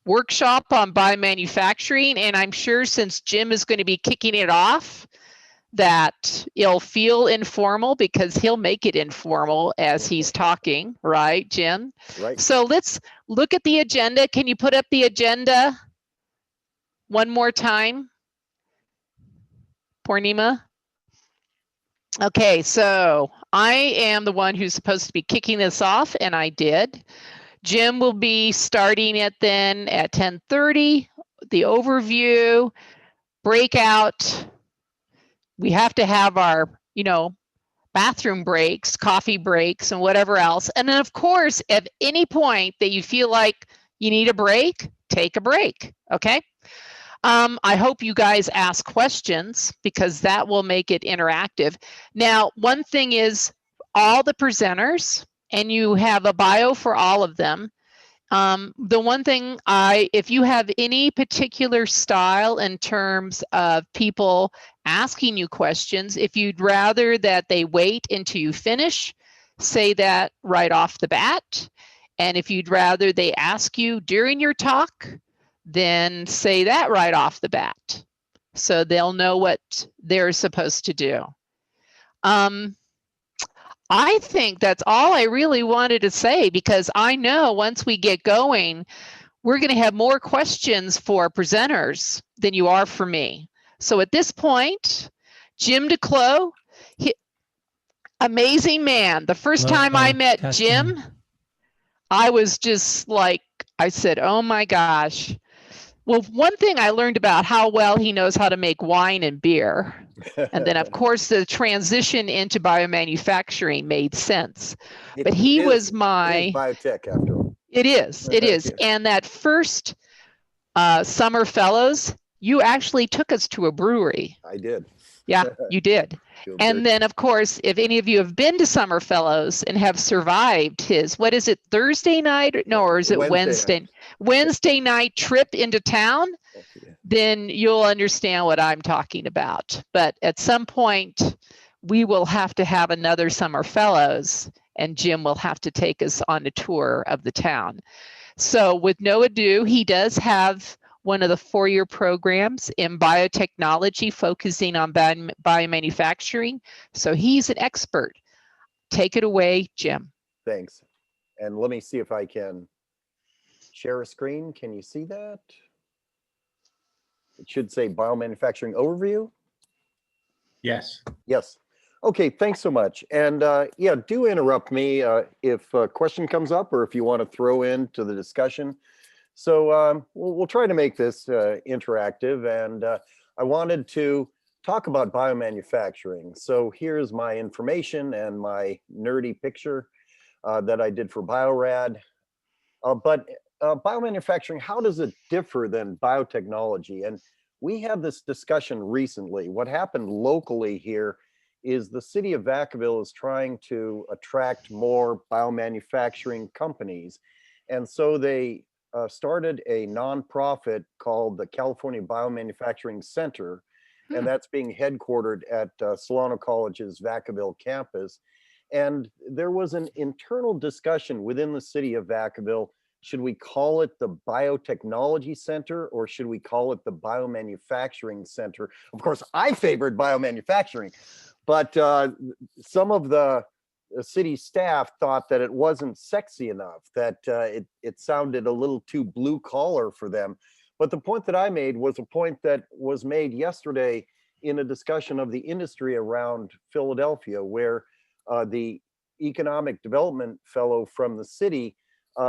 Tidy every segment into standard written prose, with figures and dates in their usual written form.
workshop on biomanufacturing, and I'm sure since Jim is going to be kicking it off, that it'll feel informal because he'll make it informal as he's talking, right, Jim? Right. So let's look at the agenda. Can you put up the agenda one more time, Purnima? Okay, so I am the one who's supposed to be kicking this off, and I did. Jim will be starting it then at 10:30, the overview, breakout. We have to have our, bathroom breaks, coffee breaks, and whatever else. And then, of course, at any point that you feel like you need a break, take a break, okay? I hope you guys ask questions because that will make it interactive. Now, one thing is all the presenters, and you have a bio for all of them. The one thing if you have any particular style in terms of people asking you questions, if you'd rather that they wait until you finish, say that right off the bat. And if you'd rather they ask you during your talk, then say that right off the bat. So they'll know what they're supposed to do. I think that's all I really wanted to say, because I know once we get going, we're going to have more questions for presenters than you are for me. So at this point, Jim DeKloe, amazing man. The first time I met testing. Jim, I was just like, I said, oh my gosh. Well, one thing I learned about how well he knows how to make wine and beer. And then, of course, the transition into biomanufacturing made sense. But he was my... It is biotech, after all. It is. Yeah. And that first summer fellows, you actually took us to a brewery. I did. Yeah, you did. And then, of course, if any of you have been to Summer Fellows and have survived his, what is it, Thursday night? No, or is it Wednesday? Wednesday night trip into town, then you'll understand what I'm talking about. But at some point, we will have to have another Summer Fellows, and Jim will have to take us on a tour of the town. So with no ado, he does have one of the four-year programs in biotechnology focusing on biomanufacturing. So he's an expert. Take it away, Jim. Thanks. And let me see if I can share a screen. Can you see that? It should say biomanufacturing overview. Yes. Yes. Okay, thanks so much. And yeah, do interrupt me if a question comes up or if you want to throw into the discussion. So we'll try to make this interactive, and I wanted to talk about biomanufacturing. So here's my information and my nerdy picture that I did for Biorad. But biomanufacturing, how does it differ than biotechnology? And we had this discussion recently. What happened locally here is the city of Vacaville is trying to attract more biomanufacturing companies. And so they started a nonprofit called the California Biomanufacturing Center, and that's being headquartered at Solano College's Vacaville campus. And there was an internal discussion within the city of Vacaville. Should we call it the Biotechnology Center or should we call it the Biomanufacturing Center? Of course, I favored biomanufacturing, but some of the city staff thought that it wasn't sexy enough, that it sounded a little too blue collar for them. But the point that I made was a point that was made yesterday in a discussion of the industry around Philadelphia, where the economic development fellow from the city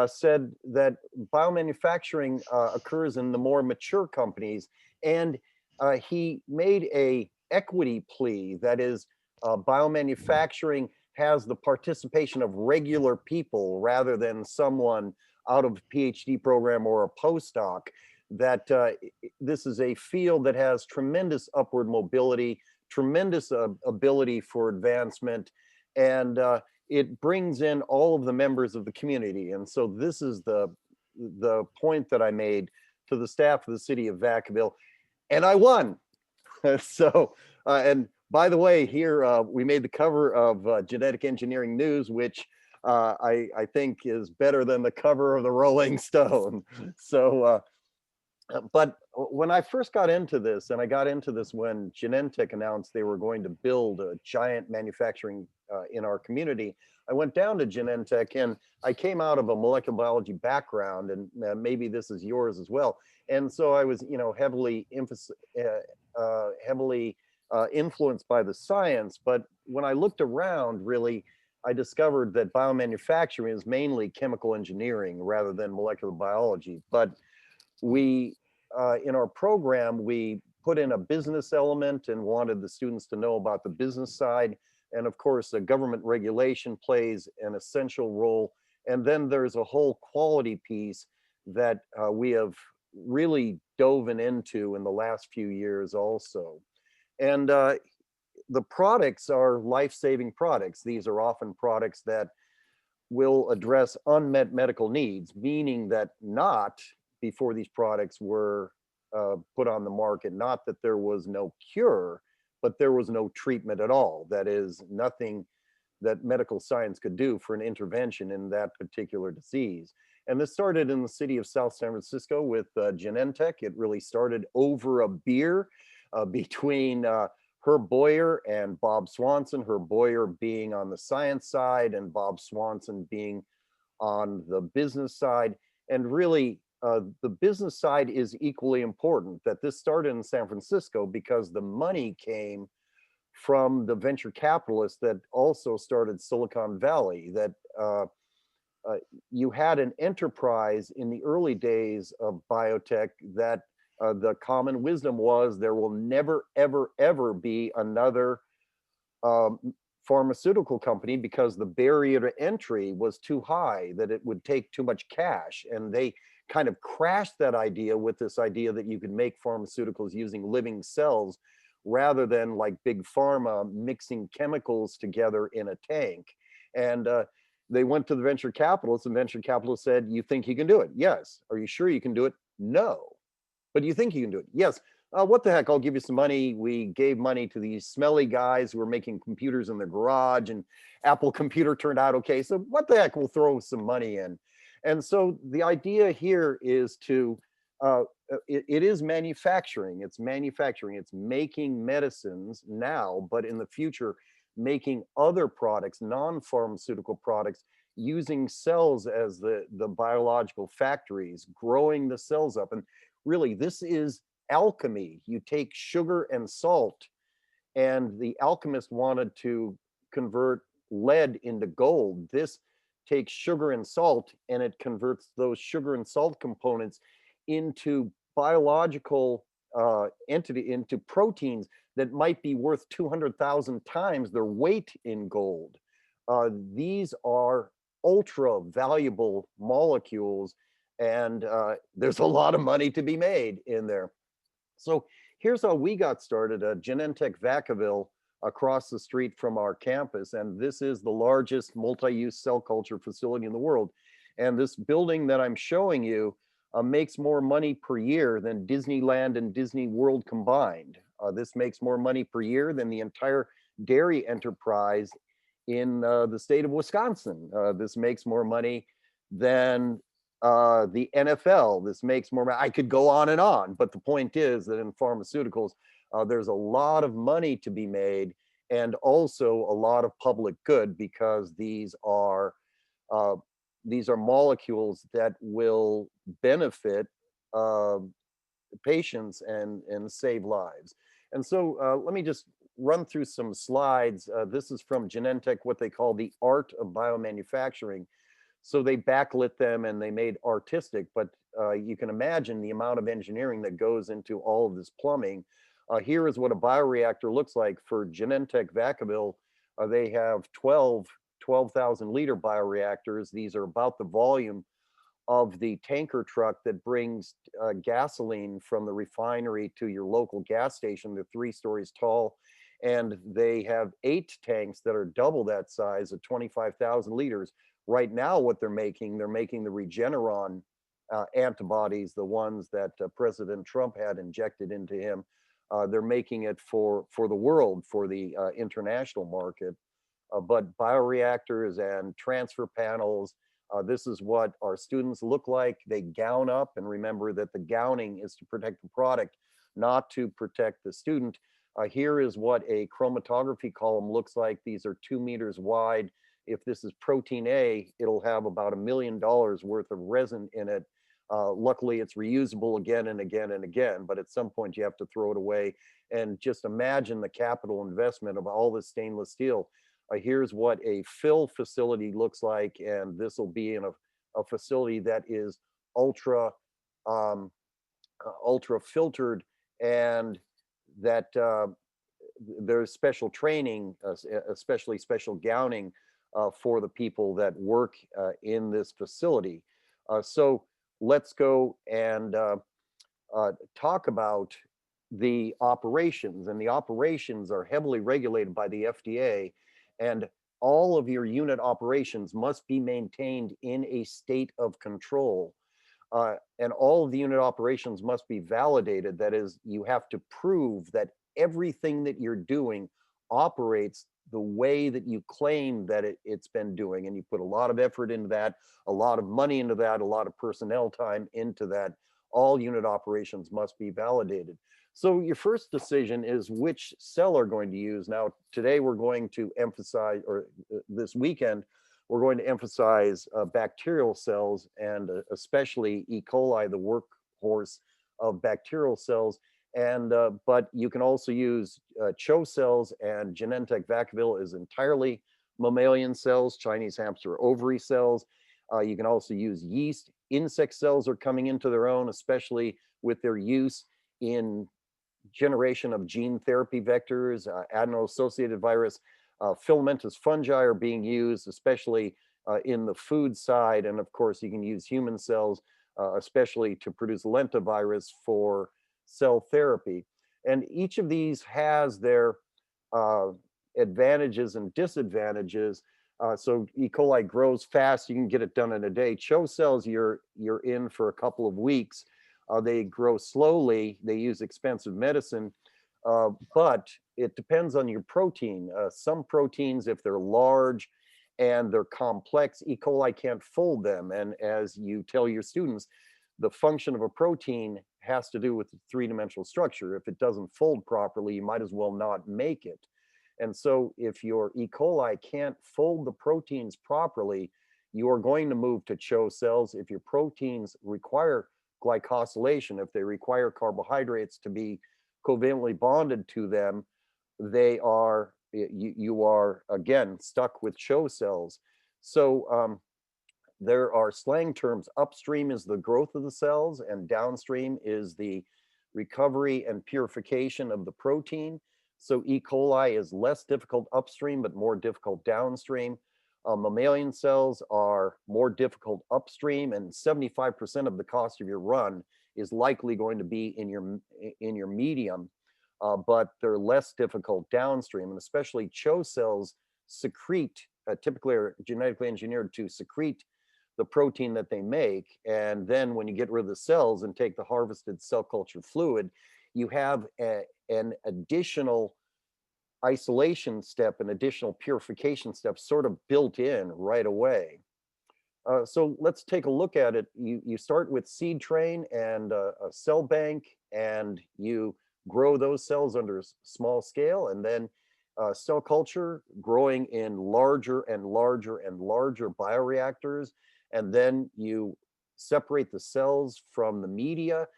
said that biomanufacturing occurs in the more mature companies. And he made a equity plea, that is biomanufacturing has the participation of regular people rather than someone out of a PhD program or a postdoc, that this is a field that has tremendous upward mobility, tremendous ability for advancement, and it brings in all of the members of the community. And so this is the point that I made to the staff of the city of Vacaville, and I won. So, and by the way, here we made the cover of Genetic Engineering News, which I think is better than the cover of the Rolling Stone. So, but when I first got into this, and I got into this when Genentech announced they were going to build a giant manufacturing in our community, I went down to Genentech, and I came out of a molecular biology background, and maybe this is yours as well. And so I was, heavily influenced by the science. But when I looked around, really, I discovered that biomanufacturing is mainly chemical engineering rather than molecular biology. But we, in our program, we put in a business element and wanted the students to know about the business side. And of course, the government regulation plays an essential role. And then there's a whole quality piece that we have really dove into in the last few years also. And the products are life-saving products. These are often products that will address unmet medical needs, meaning that not before these products were put on the market, not that there was no cure, but there was no treatment at all. That is, nothing that medical science could do for an intervention in that particular disease. And this started in the city of South San Francisco with Genentech. It really started over a beer between Herb Boyer and Bob Swanson, Herb Boyer being on the science side and Bob Swanson being on the business side. And really, the business side is equally important. That this started in San Francisco because the money came from the venture capitalists that also started Silicon Valley. That you had an enterprise in the early days of biotech that the common wisdom was there will never, ever, ever be another pharmaceutical company because the barrier to entry was too high, that it would take too much cash. And they kind of crashed that idea with this idea that you could make pharmaceuticals using living cells rather than like big pharma mixing chemicals together in a tank. And they went to the venture capitalists, and venture capitalists said, "You think you can do it?" "Yes." "Are you sure you can do it?" "No." "But you think you can do it?" "Yes." What the heck, I'll give you some money. We gave money to these smelly guys who were making computers in their garage, and Apple Computer turned out okay. So what the heck, we'll throw some money in. And so the idea here is to, it is manufacturing. It's manufacturing. It's making medicines now, but in the future, making other products, non-pharmaceutical products, using cells as the biological factories, growing the cells up. And really, this is alchemy. You take sugar and salt, and the alchemist wanted to convert lead into gold. This takes sugar and salt, and it converts those sugar and salt components into biological into proteins that might be worth 200,000 times their weight in gold. These are ultra valuable molecules, and there's a lot of money to be made in there. So here's how we got started. Genentech Vacaville across the street from our campus, and this is the largest multi-use cell culture facility in the world. And this building that I'm showing you makes more money per year than Disneyland and Disney World combined. This makes more money per year than the entire dairy enterprise in the state of Wisconsin. This makes more money than the NFL. This makes more money. I could go on and on, but the point is that in pharmaceuticals, there's a lot of money to be made, and also a lot of public good, because these are molecules that will benefit patients and save lives. And so let me just run through some slides. This is from Genentech, what they call the art of biomanufacturing. So they backlit them and they made artistic, but you can imagine the amount of engineering that goes into all of this plumbing. Here is what a bioreactor looks like for Genentech Vacaville. They have 12,000 liter bioreactors. These are about the volume of the tanker truck that brings gasoline from the refinery to your local gas station. They're 3 stories tall, and they have 8 tanks that are double that size at 25,000 liters. Right now, what they're making the Regeneron antibodies, the ones that President Trump had injected into him. They're making it for the world, for the international market. but bioreactors and transfer panels, this is what our students look like. They gown up, and remember that the gowning is to protect the product, not to protect the student. Here is what a chromatography column looks like. These are 2 meters wide. If this is protein A, it'll have about $1 million worth of resin in it. Luckily, it's reusable again and again and again, but at some point you have to throw it away. And just imagine the capital investment of all this stainless steel. Here's what a fill facility looks like, and this will be in a facility that is ultra ultra filtered, and that there's special training, especially special gowning for the people that work in this facility. So let's go and talk about the operations. And the operations are heavily regulated by the FDA, and all of your unit operations must be maintained in a state of control. And all of the unit operations must be validated. That is, you have to prove that everything that you're doing operates the way that you claim that it's been doing. And you put a lot of effort into that, a lot of money into that, a lot of personnel time into that. All unit operations must be validated. So your first decision is which cell are going to use. Now, today we're going to emphasize, or this weekend, we're going to emphasize bacterial cells, and especially E. coli, the workhorse of bacterial cells. And but you can also use CHO cells, and Genentech Vacaville is entirely mammalian cells, Chinese hamster ovary cells. You can also use yeast. Insect cells are coming into their own, especially with their use in generation of gene therapy vectors, adeno-associated virus. Filamentous fungi are being used, especially in the food side. And of course, you can use human cells, especially to produce lentivirus for cell therapy. And each of these has their advantages and disadvantages. So E. coli grows fast, you can get it done in a day. CHO cells, you're in for a couple of weeks. They grow slowly, they use expensive medicine, but it depends on your protein. Some proteins, if they're large and they're complex, E. coli can't fold them. And as you tell your students, the function of a protein has to do with the three-dimensional structure. If it doesn't fold properly, you might as well not make it. And so if your E. coli can't fold the proteins properly, you are going to move to CHO cells. If your proteins require glycosylation, if they require carbohydrates to be covalently bonded to them, you are again stuck with CHO cells. So there are slang terms. Upstream is the growth of the cells, and downstream is the recovery and purification of the protein. So E. coli is less difficult upstream, but more difficult downstream. Mammalian cells are more difficult upstream, and 75% of the cost of your run is likely going to be in your medium, but they're less difficult downstream. And especially CHO cells secrete, typically are genetically engineered to secrete the protein that they make. And then when you get rid of the cells and take the harvested cell culture fluid, you have an additional isolation step, an additional purification step sort of built in right away. So let's take a look at it. You start with seed train and a cell bank, and you grow those cells under small scale, and then cell culture growing in larger and larger and larger bioreactors. And then you separate the cells from the media.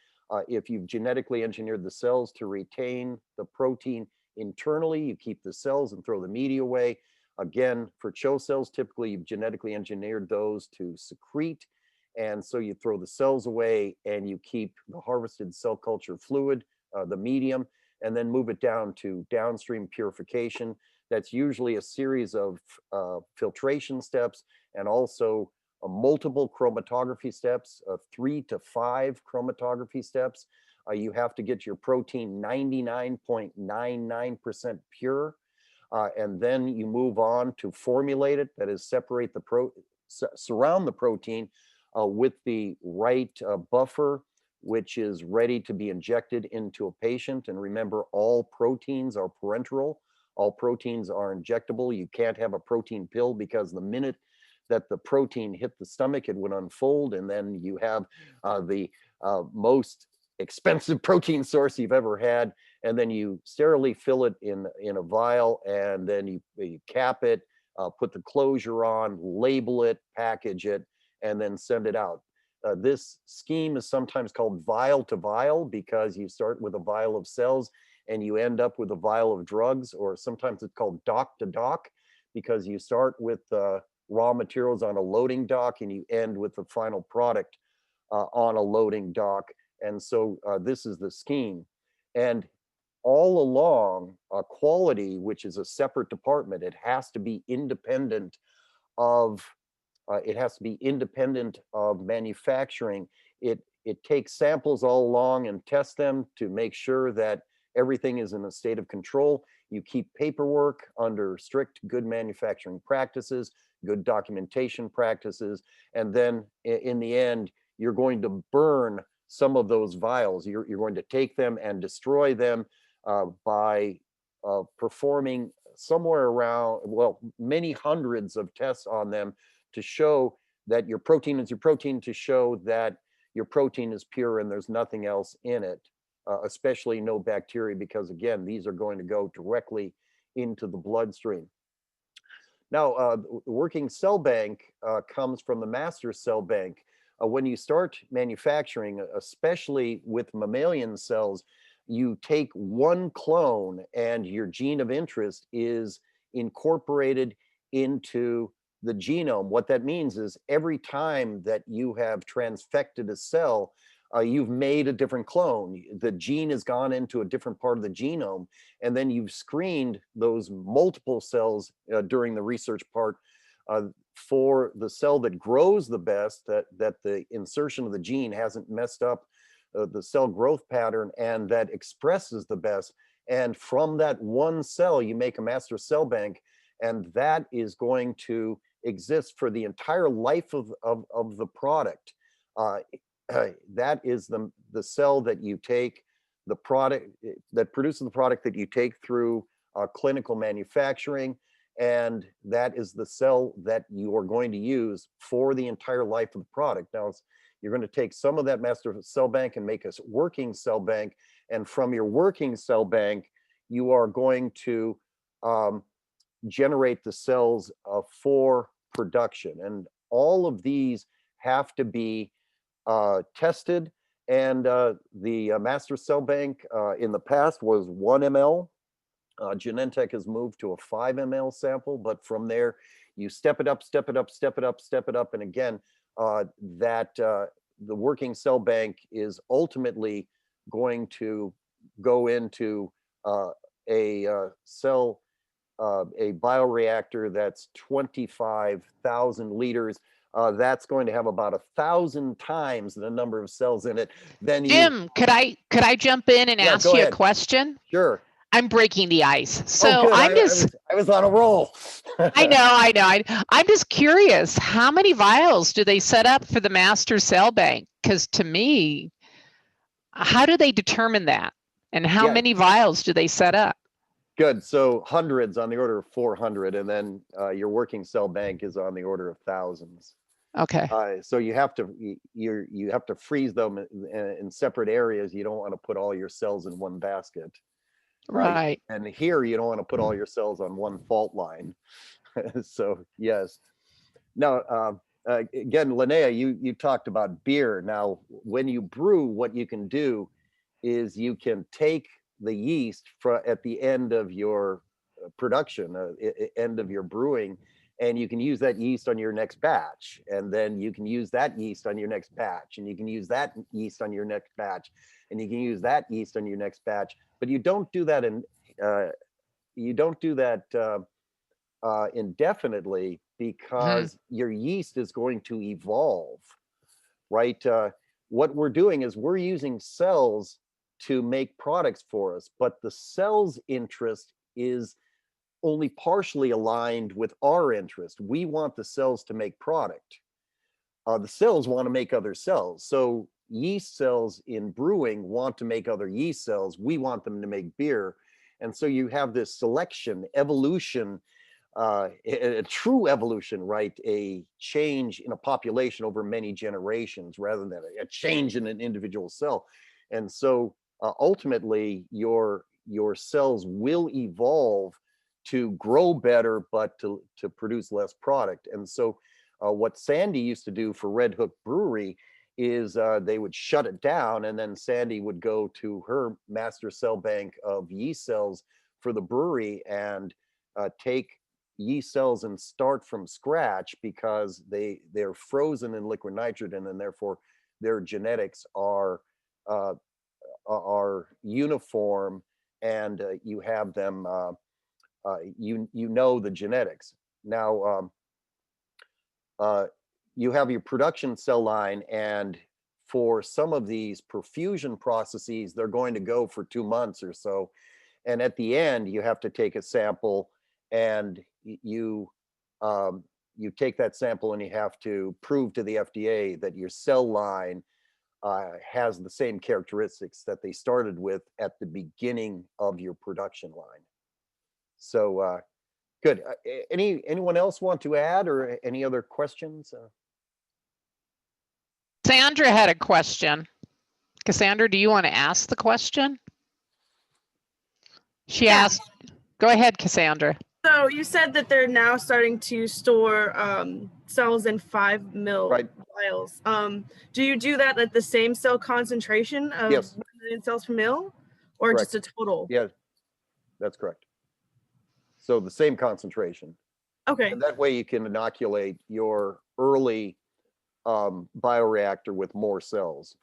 If you've genetically engineered the cells to retain the protein internally, you keep the cells and throw the media away. Again, for CHO cells, typically you've genetically engineered those to secrete. And so you throw the cells away and you keep the harvested cell culture fluid, the medium, and then move it down to downstream purification. That's usually a series of filtration steps, and also multiple chromatography steps, 3 to 5 chromatography steps. You have to get your protein 99.99% pure. And then you move on to formulate it, that is separate surround the protein with the right buffer, which is ready to be injected into a patient. And remember, all proteins are parenteral. All proteins are injectable. You can't have a protein pill because the minute that the protein hit the stomach, it would unfold, and then you have the most expensive protein source you've ever had, and then you sterilely fill it in a vial, and then you cap it, put the closure on, label it, package it, and then send it out. This scheme is sometimes called vial to vial because you start with a vial of cells and you end up with a vial of drugs, or sometimes it's called dock to dock because you start with raw materials on a loading dock and you end with the final product on a loading dock. And so this is the scheme. And all along, quality, which is a separate department, it has to be independent of manufacturing. It takes samples all along and tests them to make sure that everything is in a state of control. You keep paperwork under strict good manufacturing practices, good documentation practices, and then in the end, you're going to burn some of those vials. You're going to take them and destroy them by performing somewhere around, well, many hundreds of tests on them to show that your protein is your protein, to show that your protein is pure and there's nothing else in it, especially no bacteria, because again, these are going to go directly into the bloodstream. Now, the working cell bank comes from the master cell bank. When you start manufacturing, especially with mammalian cells, you take one clone and your gene of interest is incorporated into the genome. What that means is every time that you have transfected a cell, you've made a different clone. The gene has gone into a different part of the genome, and then you've screened those multiple cells during the research part for the cell that grows the best, that the insertion of the gene hasn't messed up the cell growth pattern, and that expresses the best. And from that one cell, you make a master cell bank, and that is going to exist for the entire life of the product. That is the cell that you take, the product that produces the product that you take through clinical manufacturing, and that is the cell that you are going to use for the entire life of the product. Now, you're going to take some of that master cell bank and make a working cell bank, and from your working cell bank, you are going to generate the cells for production. And all of these have to be tested. And the master cell bank in the past was 1 ml. Genentech has moved to a 5 ml sample, but from there you step it up, step it up, step it up, step it up. And again, the working cell bank is ultimately going to go into a bioreactor that's 25,000 liters. That's going to have about 1,000 times the number of cells in it. Then Jim, could I jump in and ask you a question? Sure. I'm breaking the ice. So oh, good. I was on a roll. I know. I'm just curious, how many vials do they set up for the master cell bank? Because to me, how do they determine that? And how many vials do they set up? Good. So hundreds, on the order of 400, and then your working cell bank is on the order of thousands. Okay. So you have to freeze them in separate areas. You don't want to put all your cells in one basket. Right. And here you don't want to put all your cells on one fault line. So yes. Now, again, Linnea, you talked about beer. Now, when you brew, what you can do is you can take the yeast at the end of your production, end of your brewing, and you can use that yeast on your next batch. And then you can use that yeast on your next batch, and you can use that yeast on your next batch, and you can use that yeast on your next batch. But you don't do that indefinitely, because your yeast is going to evolve, right? What we're doing is we're using cells to make products for us, but the cell's interest is only partially aligned with our interest. We want the cells to make product. The cells want to make other cells. So yeast cells in brewing want to make other yeast cells. We want them to make beer. And so you have this selection, evolution, a true evolution, right? A change in a population over many generations rather than a change in an individual cell. And so ultimately your cells will evolve to grow better, but to produce less product. And so what Sandy used to do for Red Hook Brewery is they would shut it down, and then Sandy would go to her master cell bank of yeast cells for the brewery and take yeast cells and start from scratch, because they're frozen in liquid nitrogen, and therefore their genetics are uniform, and you have them you know the genetics. Now you have your production cell line, and for some of these perfusion processes, they're going to go for 2 months or so. And at the end, you have to take a sample, and you take that sample and you have to prove to the FDA that your cell line has the same characteristics that they started with at the beginning of your production line. So good. Anyone else want to add, or any other questions? Cassandra had a question. Cassandra, do you want to ask the question? She asked, go ahead, Cassandra. So you said that they're now starting to store cells in 5 ml Right. vials. Do you do that at the same cell concentration of Yes. 1 million cells per mil, or Correct. just a total? Yeah, that's correct. So the same concentration. Okay. And that way you can inoculate your early bioreactor with more cells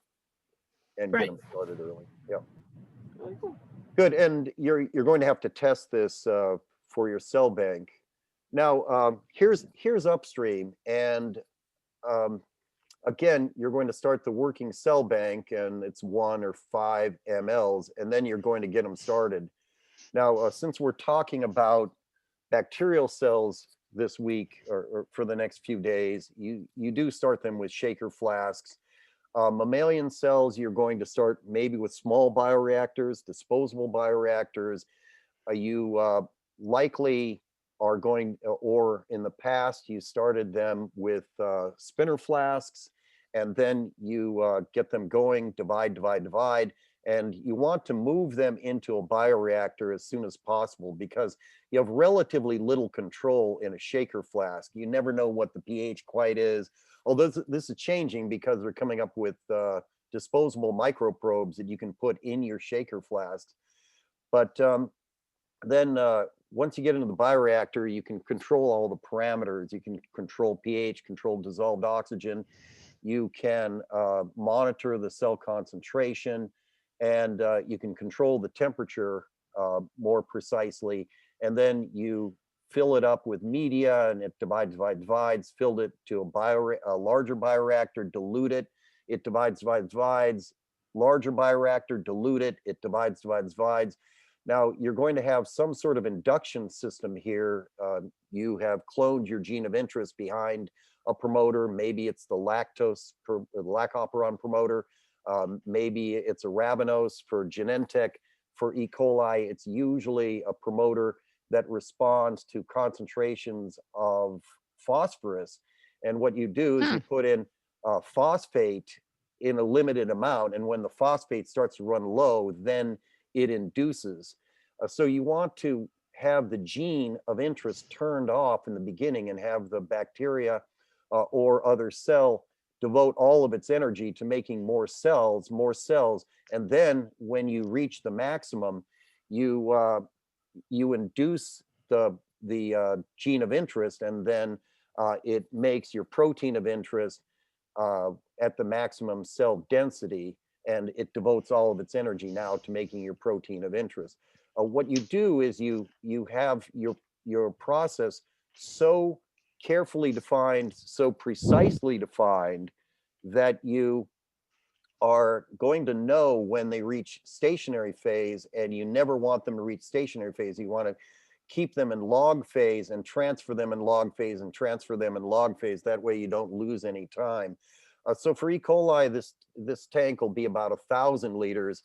and Right. get them started early. Yeah. Really cool. Good. And you're going to have to test this for your cell bank. Now, here's upstream, and again, you're going to start the working cell bank, and it's 1 or 5 mLs, and then you're going to get them started. Now, since we're talking about bacterial cells this week, or for the next few days, you do start them with shaker flasks. Mammalian cells, you're going to start maybe with small bioreactors, disposable bioreactors. You likely are going, or in the past, you started them with spinner flasks, and then you get them going, divide, and you want to move them into a bioreactor as soon as possible, because you have relatively little control in a shaker flask. You never know what the pH quite is. Although this is changing, because they're coming up with disposable microprobes that you can put in your shaker flasks. But then once you get into the bioreactor, you can control all the parameters. You can control pH, control dissolved oxygen. You can monitor the cell concentration, and you can control the temperature more precisely. And then you fill it up with media, and it divides, filled it to a larger bioreactor, dilute it, it divides, larger bioreactor, dilute it, it divides. Now, you're going to have some sort of induction system here. You have cloned your gene of interest behind a promoter. Maybe it's the lactoperon promoter. Maybe it's a Rabanose for Genentech. For E. coli, it's usually a promoter that responds to concentrations of phosphorus. And what you do is you put in phosphate in a limited amount, and when the phosphate starts to run low, then it induces. So you want to have the gene of interest turned off in the beginning, and have the bacteria or other cell devote all of its energy to making more cells, and then when you reach the maximum, you induce the gene of interest, and then it makes your protein of interest at the maximum cell density, and it devotes all of its energy now to making your protein of interest. What you do is you have your process so carefully defined, so precisely defined, that you are going to know when they reach stationary phase, and you never want them to reach stationary phase. You want to keep them in log phase and transfer them in log phase and transfer them in log phase. That way you don't lose any time. So for E. coli, this tank will be about 1,000 liters.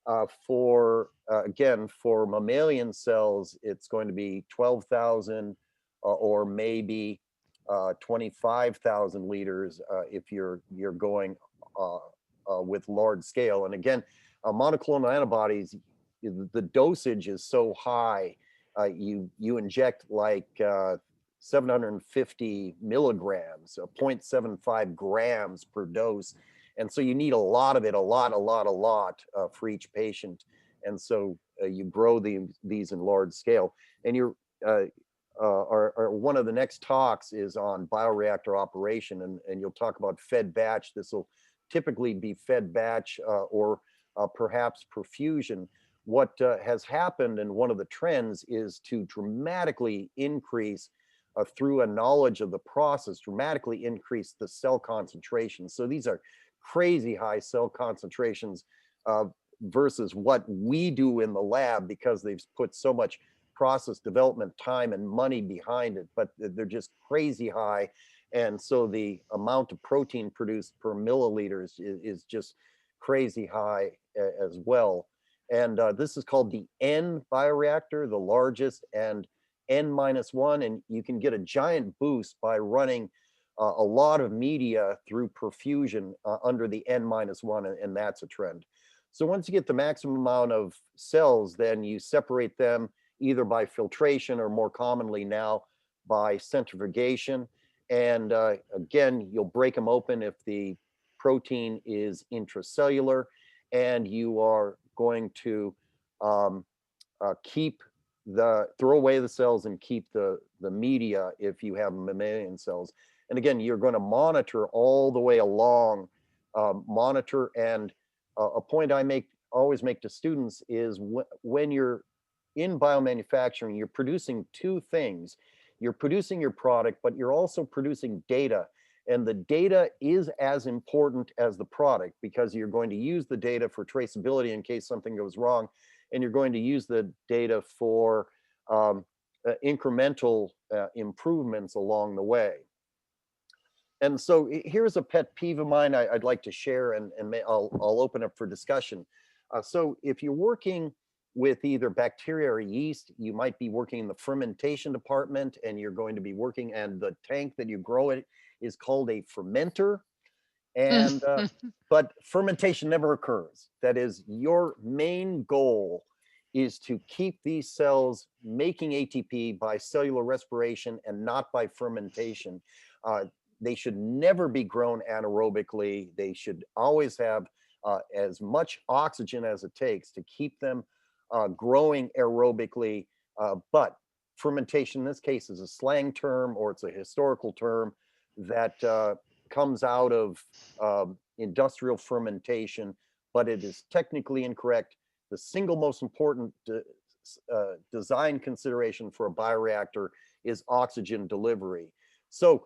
Again, for mammalian cells, it's going to be 12,000 or maybe 25,000 liters if you're going with large scale. And again, monoclonal antibodies, the dosage is so high. You inject like 750 milligrams, 0.75 grams per dose. And so you need a lot of it, a lot for each patient. And so you grow these in large scale. And one of the next talks is on bioreactor operation, and you'll talk about fed batch. This will typically be fed batch or perhaps perfusion. What has happened, and one of the trends, is to dramatically increase through a knowledge of the process, dramatically increase the cell concentration. So these are crazy high cell concentrations versus what we do in the lab, because they've put so much process development time and money behind it, but they're just crazy high. And so the amount of protein produced per milliliters is just crazy high as well. And this is called the N bioreactor, the largest, and N-1, and you can get a giant boost by running a lot of media through perfusion under the N-1, and that's a trend. So once you get the maximum amount of cells, then you separate them either by filtration or more commonly now by centrifugation. And again, you'll break them open if the protein is intracellular, and you are going to throw away the cells and keep the media if you have mammalian cells. And again, you're going to monitor all the way along, monitor. And a point I always make to students is when you're in biomanufacturing, you're producing two things. You're producing your product, but you're also producing data. And the data is as important as the product, because you're going to use the data for traceability in case something goes wrong. And you're going to use the data for incremental improvements along the way. And so here's a pet peeve of mine I'd like to share, and I'll open up for discussion. So if you're working with either bacteria or yeast, you might be working in the fermentation department, and you're going to be working, and the tank that you grow it is called a fermenter. And but fermentation never occurs. That is, your main goal is to keep these cells making ATP by cellular respiration and not by fermentation. They should never be grown anaerobically. They should always have as much oxygen as it takes to keep them growing aerobically. But fermentation in this case is a slang term, or it's a historical term that comes out of industrial fermentation, but it is technically incorrect. The single most important design consideration for a bioreactor is oxygen delivery. So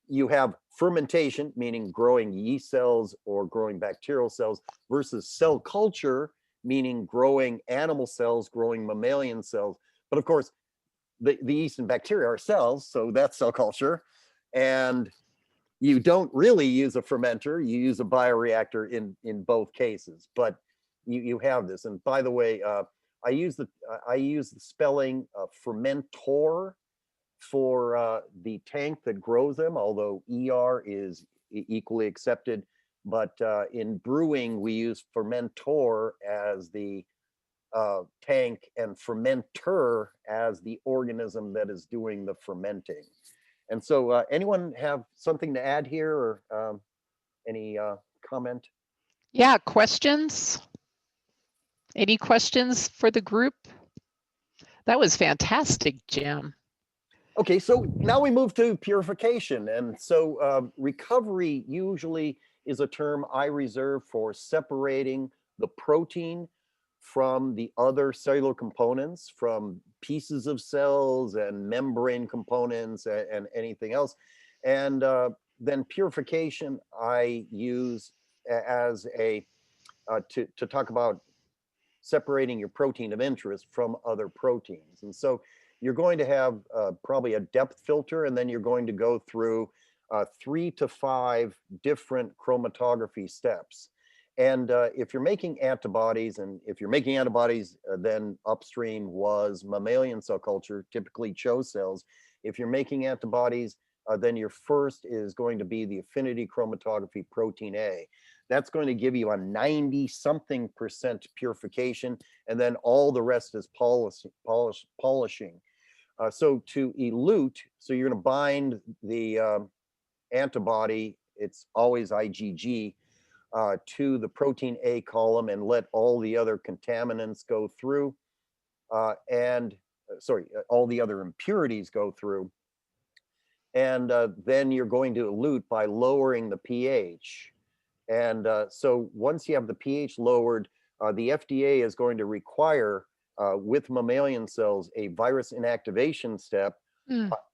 you have fermentation, meaning growing yeast cells or growing bacterial cells, versus cell culture, meaning growing animal cells, growing mammalian cells. But of course, the yeast and bacteria are cells, so that's cell culture. And you don't really use a fermenter, you use a bioreactor in both cases, but you have this. And by the way, I use the spelling fermentor for the tank that grows them, although ER is equally accepted. But in brewing, we use fermentor as the tank and fermenter as the organism that is doing the fermenting. And so anyone have something to add here, or any comment? Yeah, questions? Any questions for the group? That was fantastic, Jim. Okay, so now we move to purification. And so recovery usually is a term I reserve for separating the protein from the other cellular components, from pieces of cells and membrane components and anything else. And then purification I use as a, to talk about separating your protein of interest from other proteins. And so you're going to have probably a depth filter, and then you're going to go through 3 to 5 different chromatography steps. And if you're making antibodies, then upstream was mammalian cell culture, typically CHO cells. If you're making antibodies, then your first is going to be the affinity chromatography protein A. That's going to give you a 90-something% purification, and then all the rest is polishing. So to elute, so you're going to bind the antibody, it's always IgG, to the protein A column and let all the other contaminants go through, all the other impurities go through. And then you're going to elute by lowering the pH. And so once you have the pH lowered, the FDA is going to require, with mammalian cells, a virus inactivation step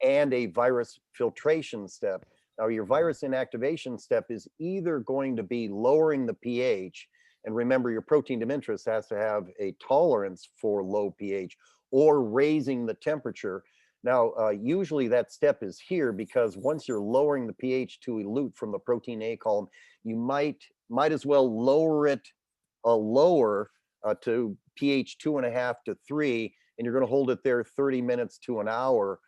and a virus filtration step. Now, your virus inactivation step is either going to be lowering the pH, and remember, your protein of interest has to have a tolerance for low pH, or raising the temperature. Now, usually that step is here because once you're lowering the pH to elute from the protein A column, you might as well lower it lower to pH 2.5 to 3, and you're going to hold it there 30 minutes to an hour.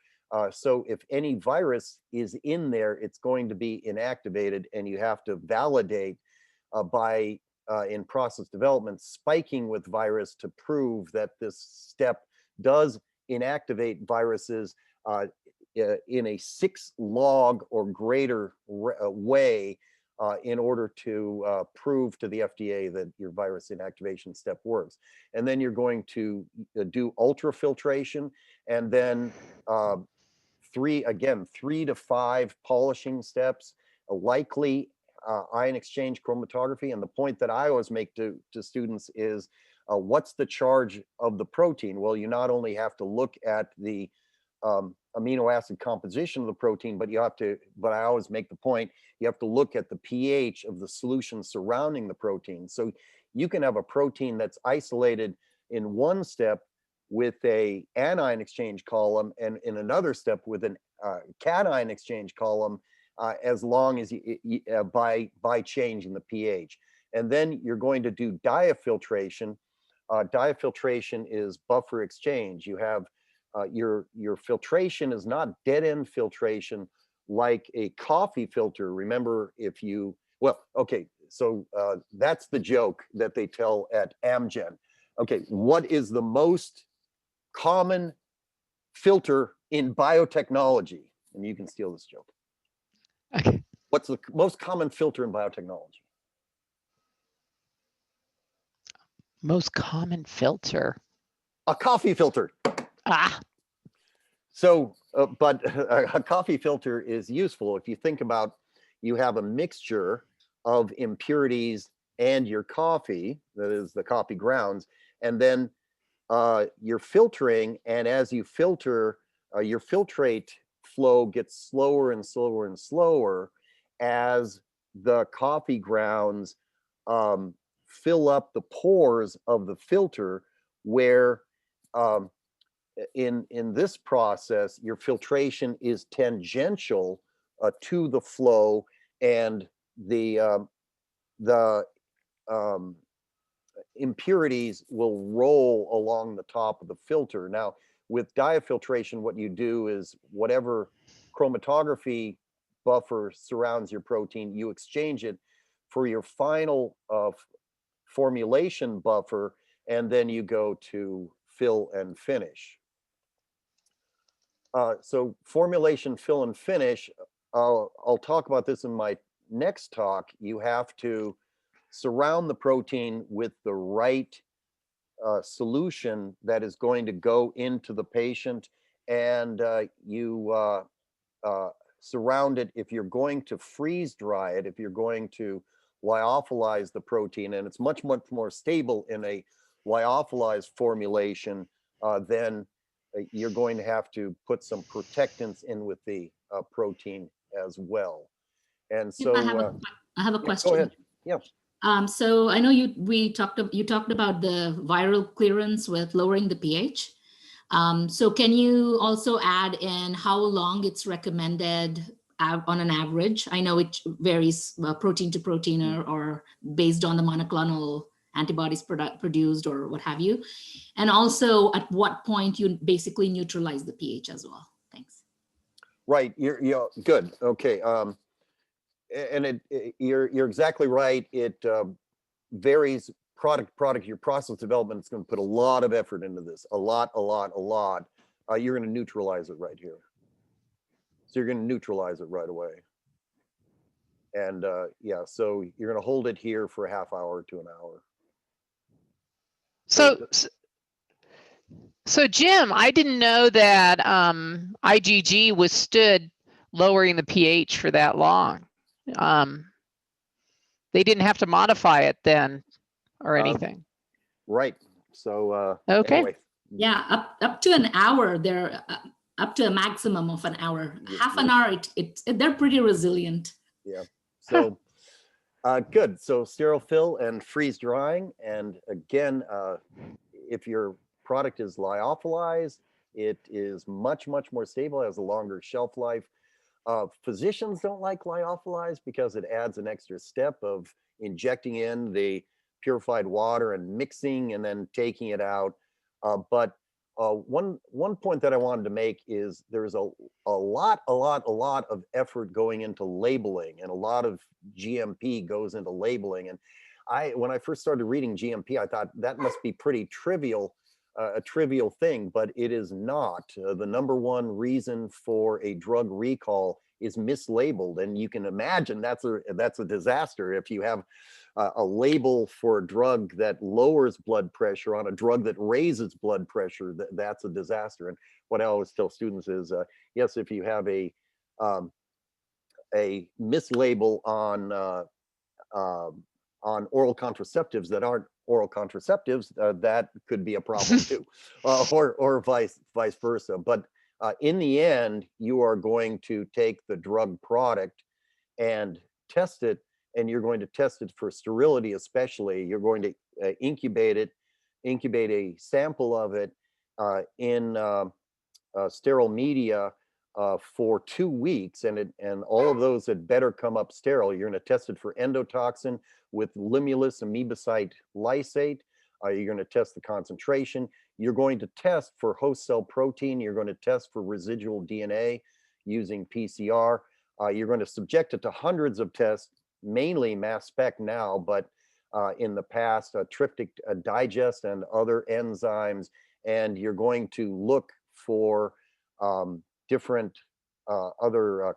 So if any virus is in there, it's going to be inactivated, and you have to validate by in process development spiking with virus to prove that this step does inactivate viruses in a 6 log or greater way in order to prove to the FDA that your virus inactivation step works. And then you're going to do ultrafiltration, and then 3 to 5 polishing steps, likely ion exchange chromatography. And the point that I always make to students is, what's the charge of the protein? Well, you not only have to look at the amino acid composition of the protein, but I always make the point, you have to look at the pH of the solution surrounding the protein. So you can have a protein that's isolated in one step with a anion exchange column, and in another step with an cation exchange column, as long as by changing the pH. And then you're going to do diafiltration. Diafiltration is buffer exchange. You have your filtration is not dead end filtration like a coffee filter. Remember, so that's the joke that they tell at Amgen. Okay, what is the most common filter in biotechnology? And you can steal this joke. Okay. What's the most common filter in biotechnology? Most common filter. A coffee filter. Ah. So, but a coffee filter is useful if you think about, you have a mixture of impurities and your coffee, that is the coffee grounds, and then you're filtering, and as you filter, your filtrate flow gets slower and slower and slower as the coffee grounds fill up the pores of the filter, where in this process, your filtration is tangential to the flow, and the impurities will roll along the top of the filter. Now, with diafiltration, what you do is whatever chromatography buffer surrounds your protein, you exchange it for your final formulation buffer, and then you go to fill and finish. So formulation, fill and finish, I'll talk about this in my next talk. You have to surround the protein with the right solution that is going to go into the patient, and you surround it. If you're going to freeze dry it, if you're going to lyophilize the protein, and it's much more stable in a lyophilized formulation, then you're going to have to put some protectants in with the protein as well. And so I have a question. Go ahead. Yeah. So I know you talked about the viral clearance with lowering the pH. So can you also add in how long it's recommended on an average? I know it varies protein to protein or based on the monoclonal antibodies produced or what have you. And also at what point you basically neutralize the pH as well. Thanks. Right, you're good. Okay, and you're exactly right. It varies product. Your process development is going to put a lot of effort into this. A lot. You're going to neutralize it right here. So you're going to neutralize it right away. And yeah, so you're going to hold it here for a half hour to an hour. So Jim, I didn't know that IgG withstood lowering the pH for that long. They didn't have to modify it then or anything. Right. So okay. Anyway. Yeah, up to an hour. They're up to a maximum of an hour. Half an hour, they're pretty resilient. Yeah. So good. So sterile fill and freeze drying. And again, if your product is lyophilized, it is much more stable, has a longer shelf life. Physicians don't like lyophilized because it adds an extra step of injecting in the purified water and mixing and then taking it out. But one point that I wanted to make is there's a lot of effort going into labeling, and a lot of GMP goes into labeling. And when I first started reading GMP, I thought that must be pretty trivial, a trivial thing, but it is not. The number one reason for a drug recall is mislabeled, and you can imagine that's a disaster if you have a label for a drug that lowers blood pressure on a drug that raises blood pressure. That's a disaster. And what I always tell students is, yes, if you have a mislabel on oral contraceptives that aren't oral contraceptives, that could be a problem too, or vice versa. But in the end, you are going to take the drug product and test it, and you're going to test it for sterility, especially. You're going to incubate a sample of it in sterile media for 2 weeks, and all of those had better come up sterile. You're going to test it for endotoxin with Limulus amoebocyte lysate. You're going to test the concentration. You're going to test for host cell protein. You're going to test for residual DNA using PCR. You're going to subject it to hundreds of tests, mainly mass spec now, but in the past, tryptic digest and other enzymes. And you're going to look for different other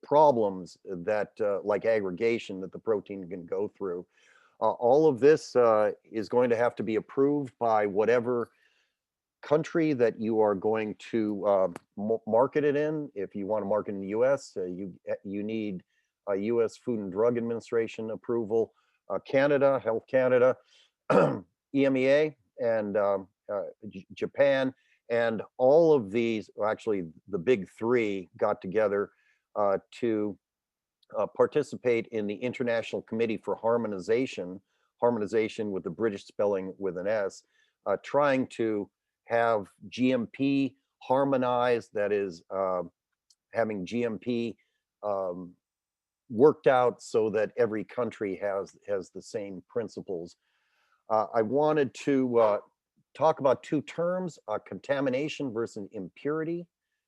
problems that like aggregation that the protein can go through. All of this is going to have to be approved by whatever country that you are going to market it in. If you want to market in the US, you need a US Food and Drug Administration approval, Canada, Health Canada, EMEA, and Japan. And all of these, actually the big three, got together to participate in the International Committee for Harmonization with the British spelling with an S, trying to have GMP harmonized, that is having GMP worked out so that every country has the same principles. I wanted to talk about two terms, contamination versus impurity,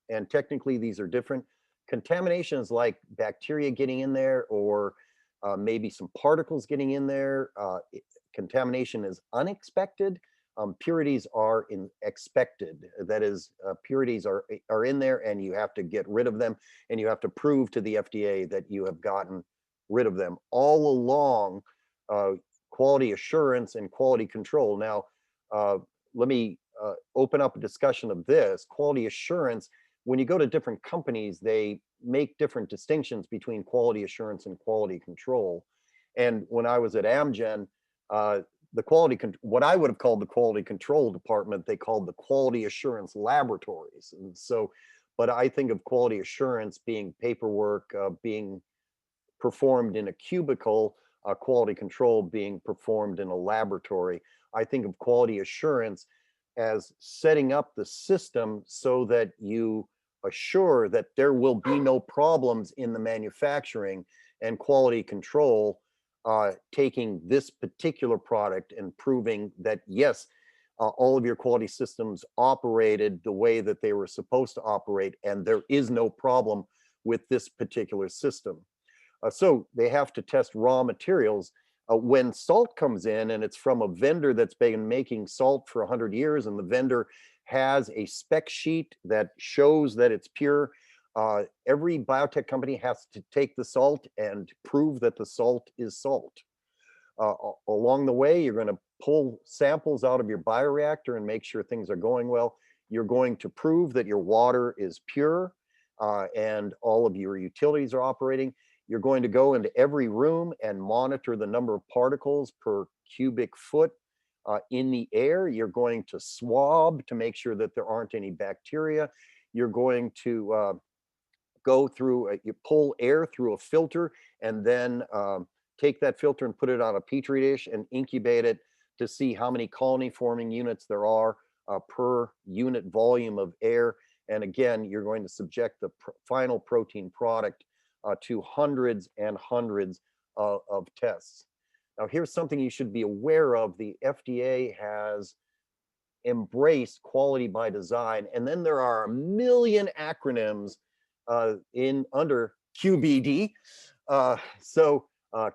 and technically these are different. Contamination is like bacteria getting in there, or maybe some particles getting in there. Contamination is unexpected. Purities are expected. That is, purities are in there, and you have to get rid of them, and you have to prove to the FDA that you have gotten rid of them. All along, quality assurance and quality control. Now, let me open up a discussion of this. Quality assurance, when you go to different companies, they make different distinctions between quality assurance and quality control. And when I was at Amgen, what I would have called the quality control department, they called the quality assurance laboratories. And so, but I think of quality assurance being paperwork being performed in a cubicle, quality control being performed in a laboratory. I think of quality assurance as setting up the system so that you assure that there will be no problems in the manufacturing and quality control taking this particular product and proving that, yes, all of your quality systems operated the way that they were supposed to operate, and there is no problem with this particular system. So they have to test raw materials. When salt comes in and it's from a vendor that's been making salt for 100 years, and the vendor has a spec sheet that shows that it's pure, every biotech company has to take the salt and prove that the salt is salt. Along the way, you're going to pull samples out of your bioreactor and make sure things are going well. You're going to prove that your water is pure and all of your utilities are operating. You're going to go into every room and monitor the number of particles per cubic foot in the air. You're going to swab to make sure that there aren't any bacteria. You're going to go through, you pull air through a filter and then take that filter and put it on a petri dish and incubate it to see how many colony forming units there are per unit volume of air. And again, you're going to subject the final protein product to hundreds and hundreds of tests. Now, here's something you should be aware of. The FDA has embraced quality by design, and then there are a million acronyms under QBD.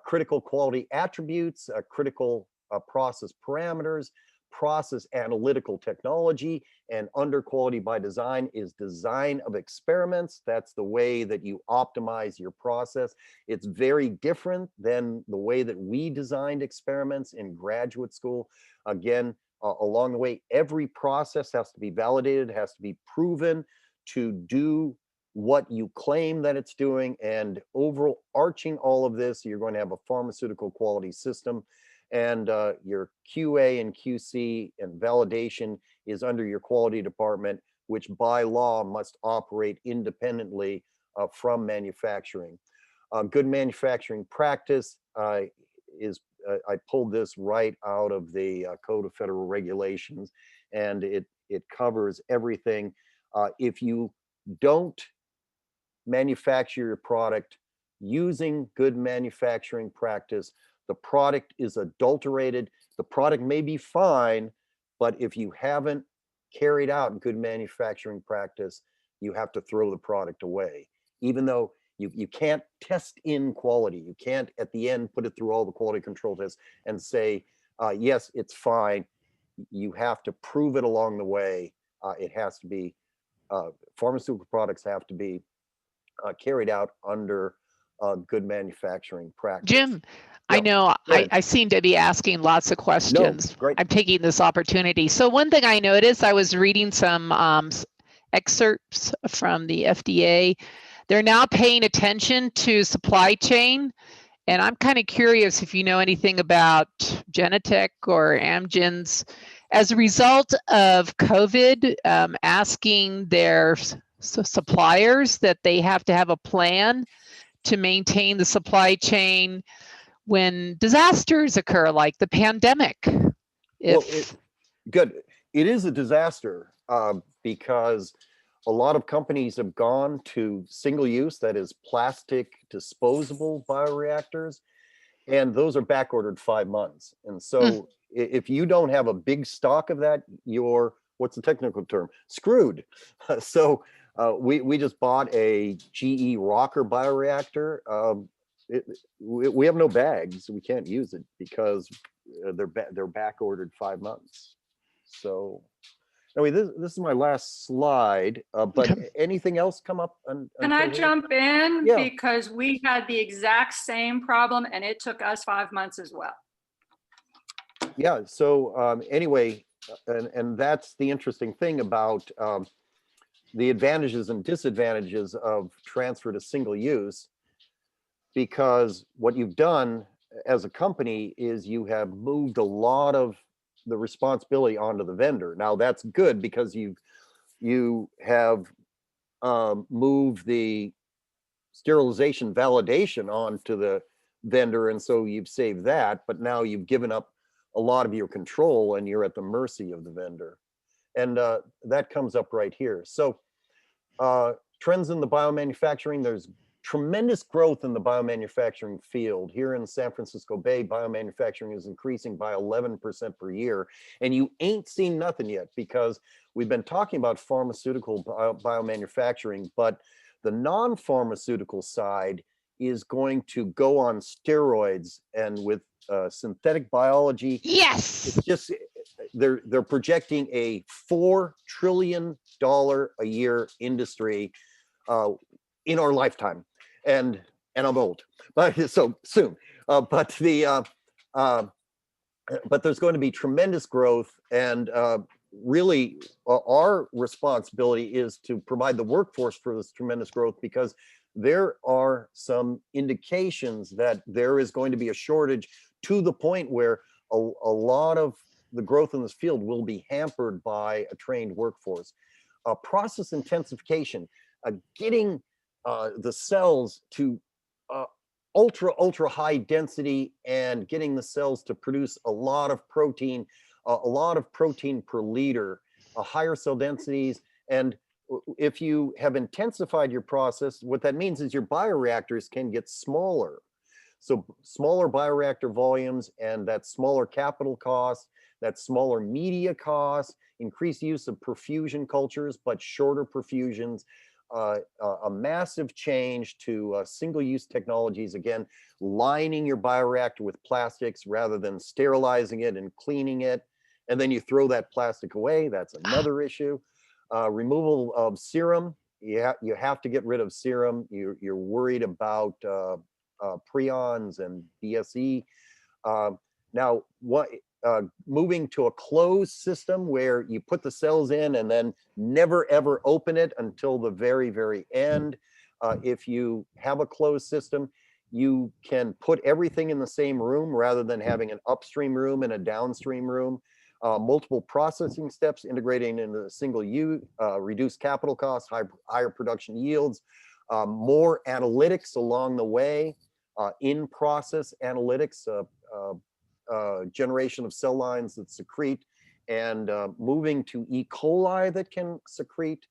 Critical quality attributes, critical process parameters, process analytical technology, and under quality by design is design of experiments. That's the way that you optimize your process. It's very different than the way that we designed experiments in graduate school. Again, along the way, every process has to be validated, has to be proven to do what you claim that it's doing, and overarching all of this, you're going to have a pharmaceutical quality system, and your QA and QC and validation is under your quality department, which by law must operate independently from manufacturing. Good manufacturing practice is, I pulled this right out of the Code of Federal Regulations, and it covers everything. If you don't manufacture your product using good manufacturing practice, the product is adulterated. The product may be fine, but if you haven't carried out good manufacturing practice, you have to throw the product away. Even though you can't test in quality, you can't at the end put it through all the quality control tests and say, yes, it's fine. You have to prove it along the way. It has to be, pharmaceutical products have to be carried out under good manufacturing practice. Jim, Yeah, I know go ahead. I seem to be asking lots of questions. great. I'm taking this opportunity. So one thing I noticed, I was reading some excerpts from the FDA. They're now paying attention to supply chain. And I'm kind of curious if you know anything about Genentech or Amgen's, as a result of COVID, asking their suppliers that they have to have a plan to maintain the supply chain when disasters occur, like the pandemic. Good. It is a disaster because a lot of companies have gone to single use, that is plastic disposable bioreactors, and those are back ordered 5 months. And so if you don't have a big stock of that, you're, what's the technical term? Screwed. So we just bought a GE Rocker bioreactor. We have no bags. We can't use it because they're back ordered 5 months. So anyway, this is my last slide, but anything else come up? Can I jump in? Yeah. Because we had the exact same problem and it took us 5 months as well. Yeah, so anyway, and that's the interesting thing about the advantages and disadvantages of transfer to single use, because what you've done as a company is you have moved a lot of the responsibility onto the vendor. Now that's good because you have moved the sterilization validation onto the vendor, and so you've saved that, but now you've given up a lot of your control and you're at the mercy of the vendor. And that comes up right here. So trends in the biomanufacturing, there's tremendous growth in the biomanufacturing field. Here in San Francisco Bay, biomanufacturing is increasing by 11% per year. And you ain't seen nothing yet, because we've been talking about pharmaceutical biomanufacturing, but the non-pharmaceutical side is going to go on steroids, and with synthetic biology. Yes. It's just, they're projecting a $4 trillion a year industry in our lifetime. And I'm old, but so soon. But there's going to be tremendous growth, and really our responsibility is to provide the workforce for this tremendous growth, because there are some indications that there is going to be a shortage, to the point where a lot of the growth in this field will be hampered by a trained workforce. Process intensification, getting the cells to ultra high density, and getting the cells to produce a lot of protein per liter, higher cell densities. And if you have intensified your process, what that means is your bioreactors can get smaller. So smaller bioreactor volumes, and that smaller capital cost, that smaller media cost, increased use of perfusion cultures, but shorter perfusions, a massive change to single-use technologies. Again, lining your bioreactor with plastics rather than sterilizing it and cleaning it. And then you throw that plastic away. That's another issue. Removal of serum. You have to get rid of serum. You're worried about prions and BSE. Now, moving to a closed system where you put the cells in and then never ever open it until the very, very end. If you have a closed system, you can put everything in the same room rather than having an upstream room and a downstream room. Multiple processing steps integrating into a single reduced capital costs, higher production yields, more analytics along the way, in-process analytics, generation of cell lines that secrete, and moving to E. coli that can secrete,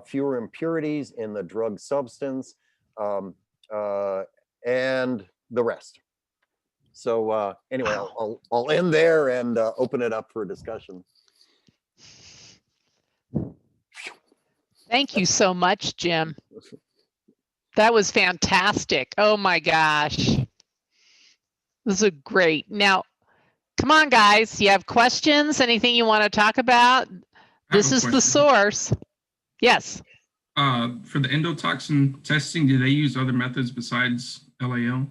fewer impurities in the drug substance, and the rest. So anyway, I'll end there and open it up for discussion. Thank you so much, Jim. That was fantastic. Oh my gosh. This is great. Now, come on, guys. You have questions? Anything you want to talk about? This is the source. Yes. For the endotoxin testing, do they use other methods besides LAL?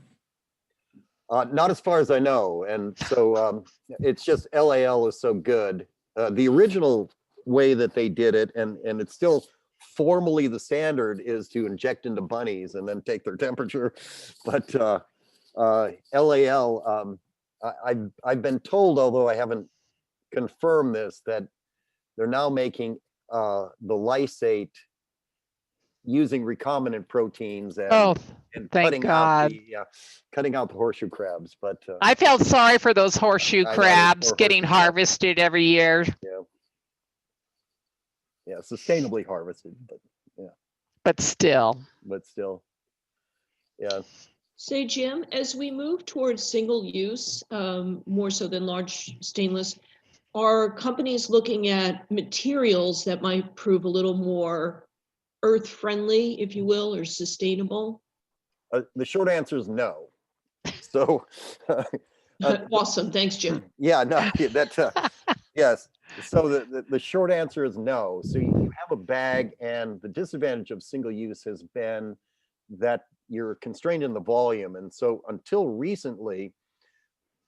Not as far as I know. And so it's just LAL is so good. The original way that they did it, and it's still formally the standard, is to inject into bunnies and then take their temperature. But LAL, I've been told, although I haven't confirmed this, that they're now making the lysate using recombinant proteins and, thank God. Cutting out the horseshoe crabs. But I felt sorry for those horseshoe crabs getting harvested every year. Yeah, sustainably harvested, but yeah. But still. Yeah. Say, Jim, as we move towards single use, more so than large stainless, are companies looking at materials that might prove a little more earth friendly, if you will, or sustainable? The short answer is no. So awesome. Thanks, Jim. Yeah, no, that yes. So the short answer is no. So you have a bag, and the disadvantage of single use has been that you're constrained in the volume. And so until recently,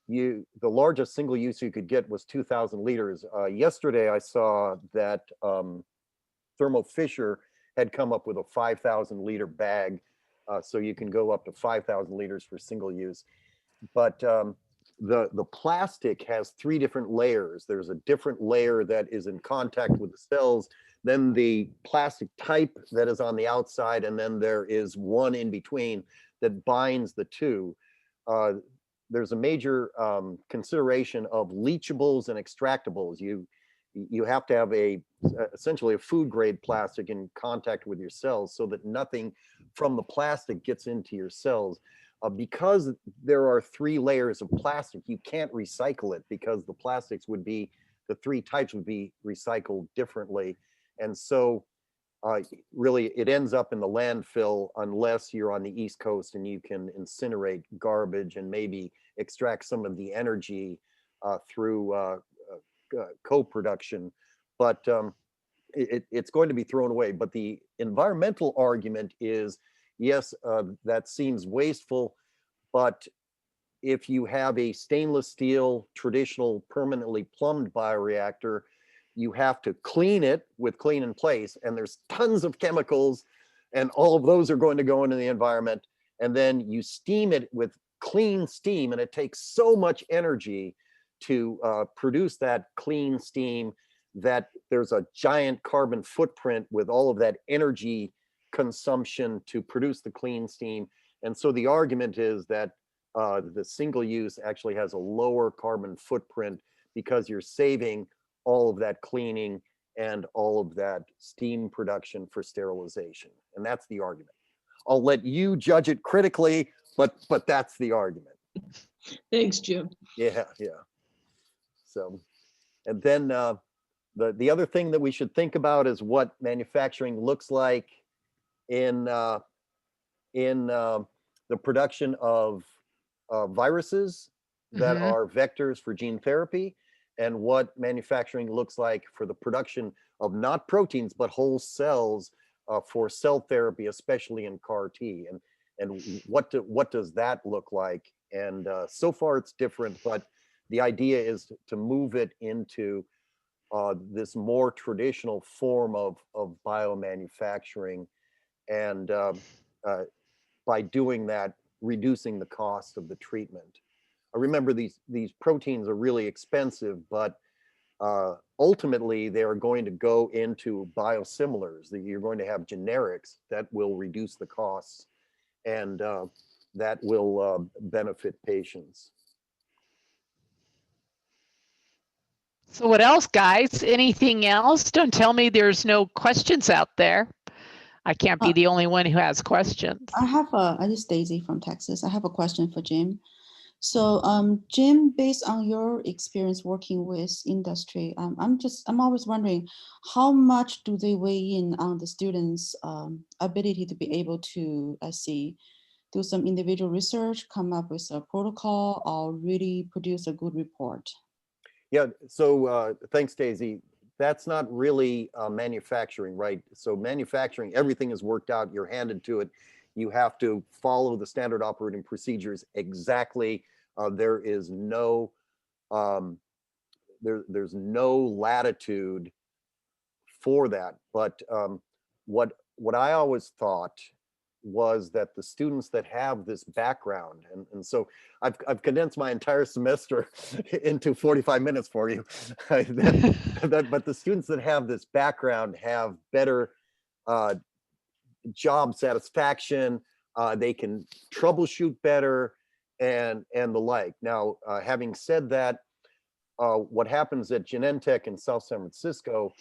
the largest single use you could get was 2,000 liters. Yesterday, I saw that Thermo Fisher had come up with a 5,000 liter bag. So you can go up to 5,000 liters for single use. But the plastic has 3 different layers. There's a different layer that is in contact with the cells, then the plastic type that is on the outside, and then there is one in between that binds the two. There's a major consideration of leachables and extractables. you have to have essentially a food grade plastic in contact with your cells so that nothing from the plastic gets into your cells. Because there are 3 layers of plastic, you can't recycle it because the plastics would be, the 3 types would be recycled differently. And so really it ends up in the landfill unless you're on the East Coast and you can incinerate garbage and maybe extract some of the energy through co-production. But it's going to be thrown away. But the environmental argument is, yes, that seems wasteful, but if you have a stainless steel, traditional, permanently plumbed bioreactor, you have to clean it with clean in place, and there's tons of chemicals, and all of those are going to go into the environment. And then you steam it with clean steam, and it takes so much energy to produce that clean steam that there's a giant carbon footprint with all of that energy consumption to produce the clean steam. And so the argument is that the single use actually has a lower carbon footprint because you're saving all of that cleaning and all of that steam production for sterilization. And that's the argument. I'll let you judge it critically, but that's the argument. Thanks, Jim. Yeah. So, and then the other thing that we should think about is what manufacturing looks like in the production of viruses that are vectors for gene therapy, and what manufacturing looks like for the production of not proteins but whole cells for cell therapy, especially in CAR T, and what does that look like? And so far it's different, but the idea is to move it into this more traditional form of biomanufacturing, and by doing that, reducing the cost of the treatment. Remember, these proteins are really expensive, but ultimately they are going to go into biosimilars. That you're going to have generics that will reduce the costs, and that will benefit patients. So what else, guys? Anything else? Don't tell me there's no questions out there. I can't be the only one who has questions. This is Daisy from Texas. I have a question for Jim. So Jim, based on your experience working with industry, I'm always wondering, how much do they weigh in on the students' ability to be able to, do some individual research, come up with a protocol, or really produce a good report? Yeah, so thanks, Daisy. That's not really manufacturing, right? So manufacturing, everything is worked out, you're handed to it. You have to follow the standard operating procedures exactly. There is no, there's no latitude for that. But what I always thought was that the students that have this background, and so I've condensed my entire semester into 45 minutes for you, but the students that have this background have better job satisfaction, they can troubleshoot better, and the like. Now, having said that, what happens at Genentech in South San Francisco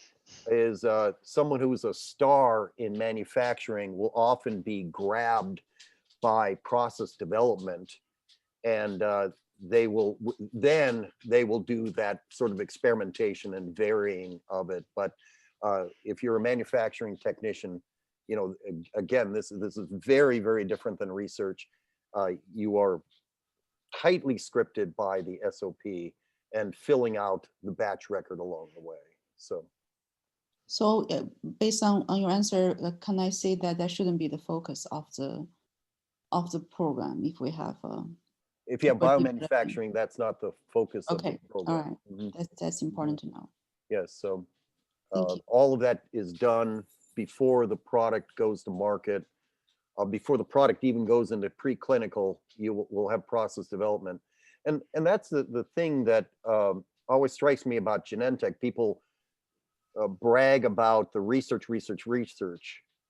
is someone who's a star in manufacturing will often be grabbed by process development, and they will do that sort of experimentation and varying of it. But if you're a manufacturing technician, you know, again, this is very, very different than research. You are tightly scripted by the SOP and filling out the batch record along the way. So based on your answer, can I say that that shouldn't be the focus of the program if we have if you have biomanufacturing, that's not the focus of the program. All right. That's important to know. Yes, so all of that is done before the product goes to market. Before the product even goes into preclinical, you will have process development. And that's the thing that always strikes me about Genentech. People brag about the research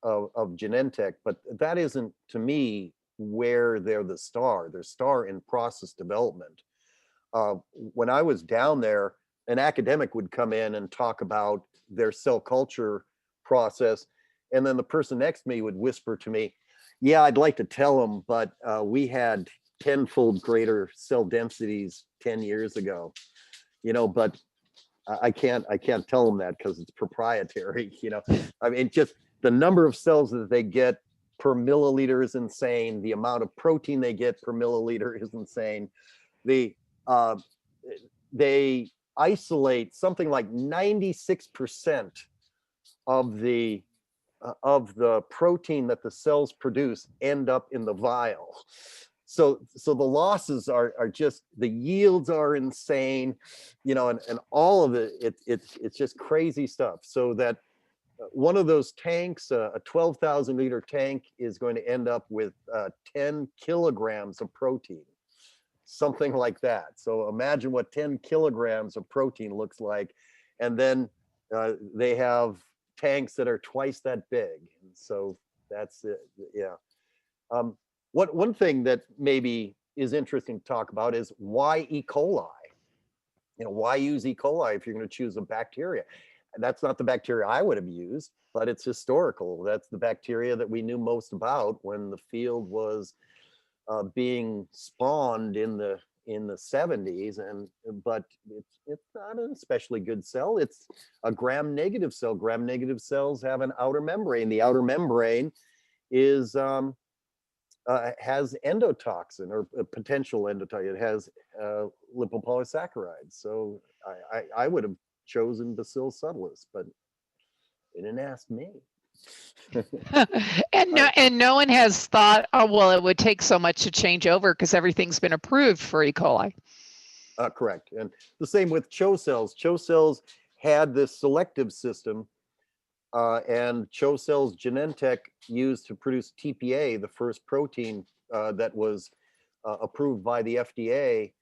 of Genentech, but that isn't, to me, where they're the star. They're star in process development. When I was down there, an academic would come in and talk about their cell culture process, and then the person next to me would whisper to me, yeah, I'd like to tell them, but we had 10-fold greater cell densities 10 years ago, but I can't tell them that because it's proprietary. I mean, just the number of cells that they get per milliliter is insane. The amount of protein they get per milliliter is insane. They isolate something like 96% of the protein that the cells produce end up in the vial. So the losses are just, the yields are insane, and all of it's just crazy stuff. So that one of those tanks, a 12,000 liter tank, is going to end up with 10 kilograms of protein, something like that. So imagine what 10 kilograms of protein looks like. And then they have tanks that are twice that big. And so that's it. Yeah. One thing that maybe is interesting to talk about is why E. coli? Why use E. coli if you're going to choose a bacteria? And that's not the bacteria I would have used, but it's historical. That's the bacteria that we knew most about when the field was being spawned in the 70s, but it's not an especially good cell. It's a gram-negative cell. Gram-negative cells have an outer membrane. The outer membrane is has endotoxin, or a potential endotoxin. It has lipopolysaccharides. So I would have chosen Bacillus subtilis, but they didn't ask me. and no one has thought, oh, well, it would take so much to change over because everything's been approved for E. coli. Correct. And the same with CHO cells. CHO cells had this selective system, and CHO cells Genentech used to produce TPA, the first protein that was approved by the FDA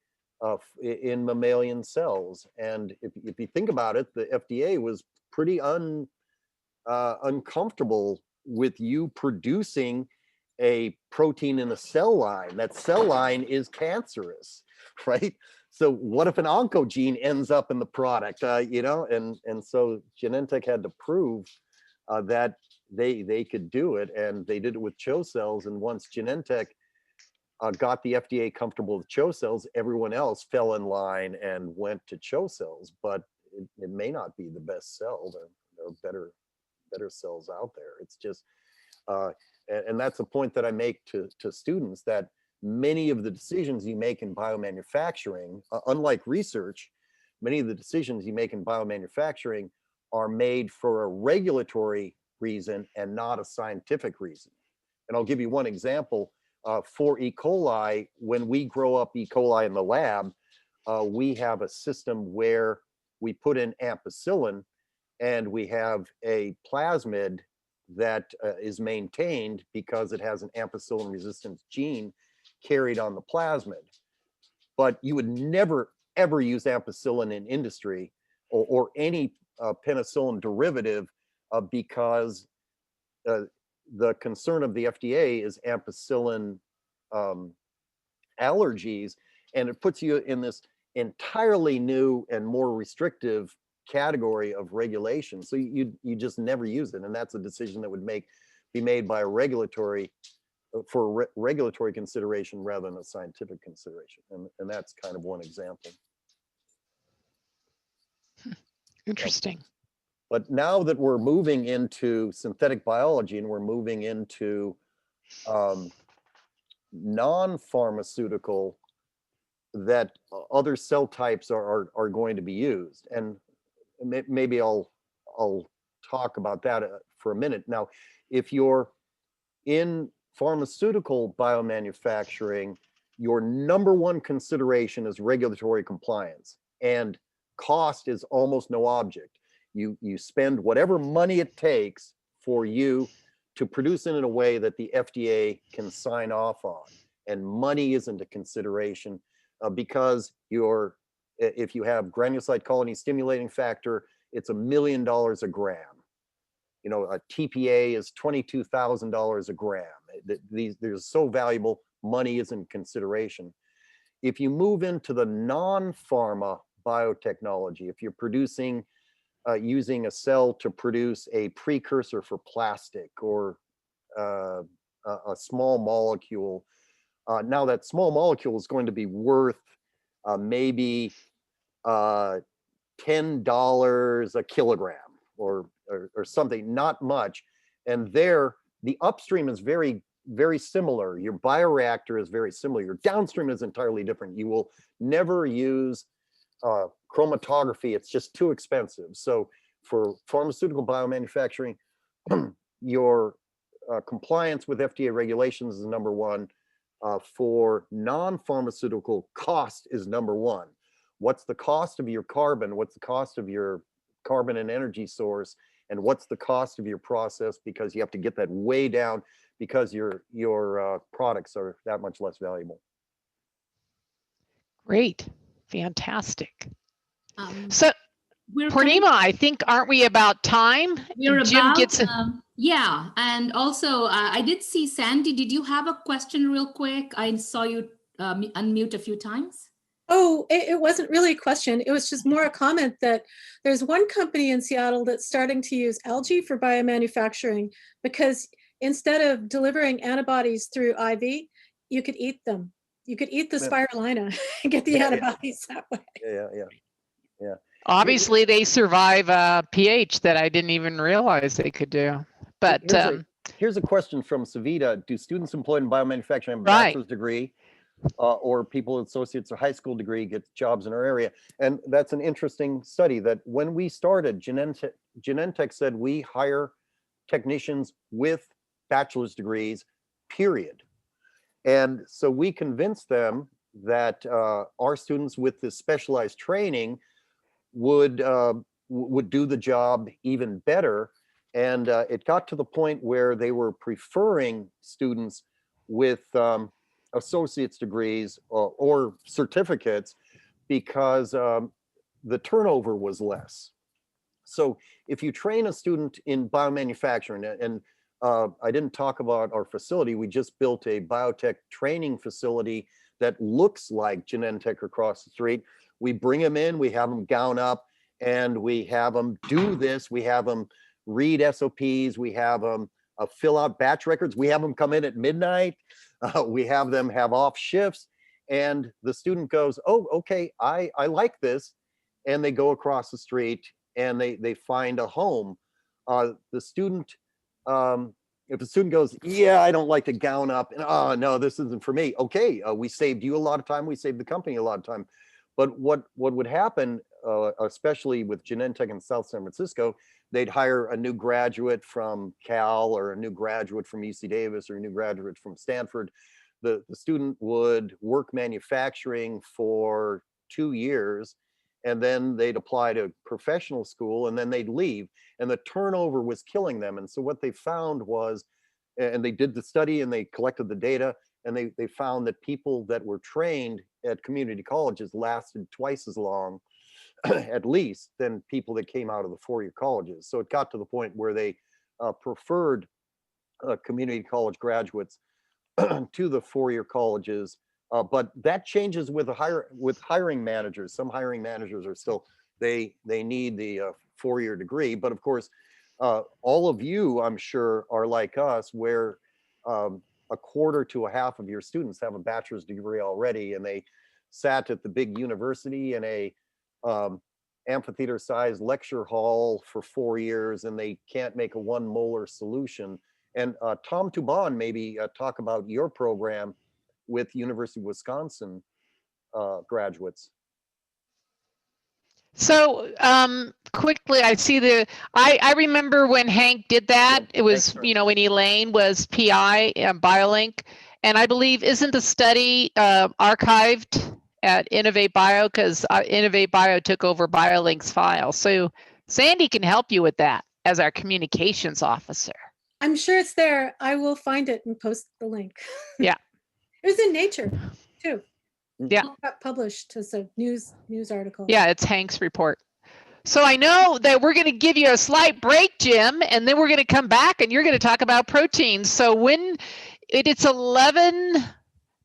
in mammalian cells. And if you think about it, the FDA was pretty uncomfortable with you producing a protein in a cell line. That cell line is cancerous, right? So what if an oncogene ends up in the product, and so Genentech had to prove that they could do it, and they did it with CHO cells. And once Genentech got the FDA comfortable with CHO cells, everyone else fell in line and went to CHO cells. But it may not be the best cell. There are better cells out there. It's just, and that's a point that I make to students, that many of the decisions you make in biomanufacturing, unlike research, many of the decisions you make in biomanufacturing are made for a regulatory reason and not a scientific reason. And I'll give you one example. For E. coli, when we grow up E. coli in the lab, we have a system where we put in ampicillin, and we have a plasmid that is maintained because it has an ampicillin resistance gene carried on the plasmid. But you would never, ever use ampicillin in industry or any penicillin derivative because the concern of the FDA is ampicillin allergies, and it puts you in this entirely new and more restrictive category of regulation. So you just never use it, and that's a decision that would be made by a regulatory consideration rather than a scientific consideration, and that's kind of one example. Interesting. But now that we're moving into synthetic biology and we're moving into non-pharmaceutical, that other cell types are going to be used, and maybe I'll talk about that for a minute. Now, if you're in pharmaceutical biomanufacturing, your number one consideration is regulatory compliance, and cost is almost no object. You spend whatever money it takes for you to produce it in a way that the FDA can sign off on, and money isn't a consideration because if you have granulocyte colony stimulating factor, it's $1 million a gram. A TPA is $22,000 a gram. They're so valuable, money isn't consideration. If you move into the non-pharma biotechnology. If you're producing, using a cell to produce a precursor for plastic or a small molecule, now that small molecule is going to be worth maybe $10 a kilogram or something, not much. And there, the upstream is very, very similar. Your bioreactor is very similar. Your downstream is entirely different. You will never use chromatography. It's just too expensive. So for pharmaceutical biomanufacturing, your compliance with FDA regulations is number one. For non-pharmaceutical, cost is number one. What's the cost of your carbon? What's the cost of your carbon and energy source? And what's the cost of your process? Because you have to get that way down because your products are that much less valuable. Great, fantastic. Um, So we're Purnima, I think, aren't we about time? We're Jim about, gets yeah. And also, I did see Sandy. Did you have a question real quick? I saw you unmute a few times. Oh, it wasn't really a question. It was just more a comment that there's one company in Seattle that's starting to use algae for biomanufacturing because instead of delivering antibodies through IV, you could eat them. You could eat the spirulina and get the antibodies that way. Yeah. obviously they survive pH that I didn't even realize they could do. But here's a question from Savita. Do students employed in biomanufacturing have a Right. bachelor's degree or people with associates or high school degree get jobs in our area? And that's an interesting study that when we started, Genentech said we hire technicians with bachelor's degrees, period. And so we convinced them that our students with this specialized training would do the job even better. And it got to the point where they were preferring students with associate's degrees or certificates because the turnover was less. So if you train a student in biomanufacturing, and I didn't talk about our facility, we just built a biotech training facility that looks like Genentech across the street. We bring them in, we have them gown up, and we have them do this. We have them read SOPs, we have them fill out batch records, we have them come in at midnight, we have them have off shifts, and the student goes, oh, okay, I like this, and they go across the street and they find a home. The student, if the student goes, yeah, I don't like to gown up, and oh no, this isn't for me. Okay, we saved you a lot of time, we saved the company a lot of time. But what would happen, especially with Genentech in South San Francisco, they'd hire a new graduate from Cal or a new graduate from UC Davis or a new graduate from Stanford. The student would work manufacturing for 2 years, and then they'd apply to professional school, and then they'd leave, and the turnover was killing them. And so what they found was, and they did the study and they collected the data, and they found that people that were trained at community colleges lasted twice as long, at least, than people that came out of the four-year colleges. So it got to the point where they preferred community college graduates to the four-year colleges. But that changes with hiring managers. Some hiring managers are still, they need the four-year degree. But of course, all of you, I'm sure, are like us, where a quarter to a half of your students have a bachelor's degree already, and they sat at the big university in a amphitheater-sized lecture hall for 4 years, and they can't make a 1 molar solution. And Tom Tuban, maybe talk about your program with University of Wisconsin graduates. So quickly, I see I remember when Hank did that, it was, when Elaine was PI and BioLink, and I believe, isn't the study archived at InnovATEBIO, because InnovATEBIO took over BioLink's file. So Sandy can help you with that as our communications officer. I'm sure it's there. I will find it and post the link. Yeah. It was in Nature too. Yeah. It got published as a news article. Yeah, it's Hank's report. So I know that we're going to give you a slight break, Jim, and then we're going to come back and you're going to talk about proteins. So when it's 11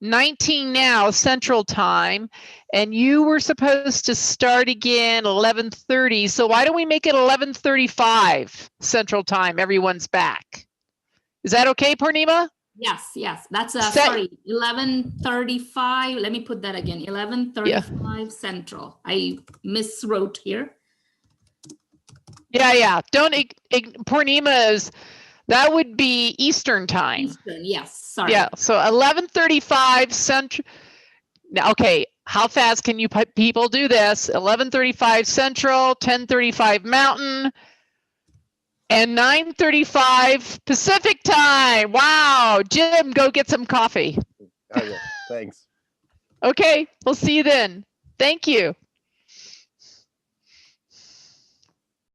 19 now Central Time, and you were supposed to start again 11:30. So why don't we make it 11:35 Central Time? Everyone's back. Is that okay, Purnima? Yes, yes, that's Set- sorry, 11:35. Let me put that again, 11:35 Central. I miswrote here. Yeah. Don't Purnima that would be Eastern Time. Eastern, yes, sorry. Yeah, so 11:35 Central. Now, okay, how fast can you people do this? 11:35 Central, 10:35 Mountain, and 9:35 Pacific Time. Wow, Jim, go get some coffee. I will. Thanks. Okay, we'll see you then. Thank you.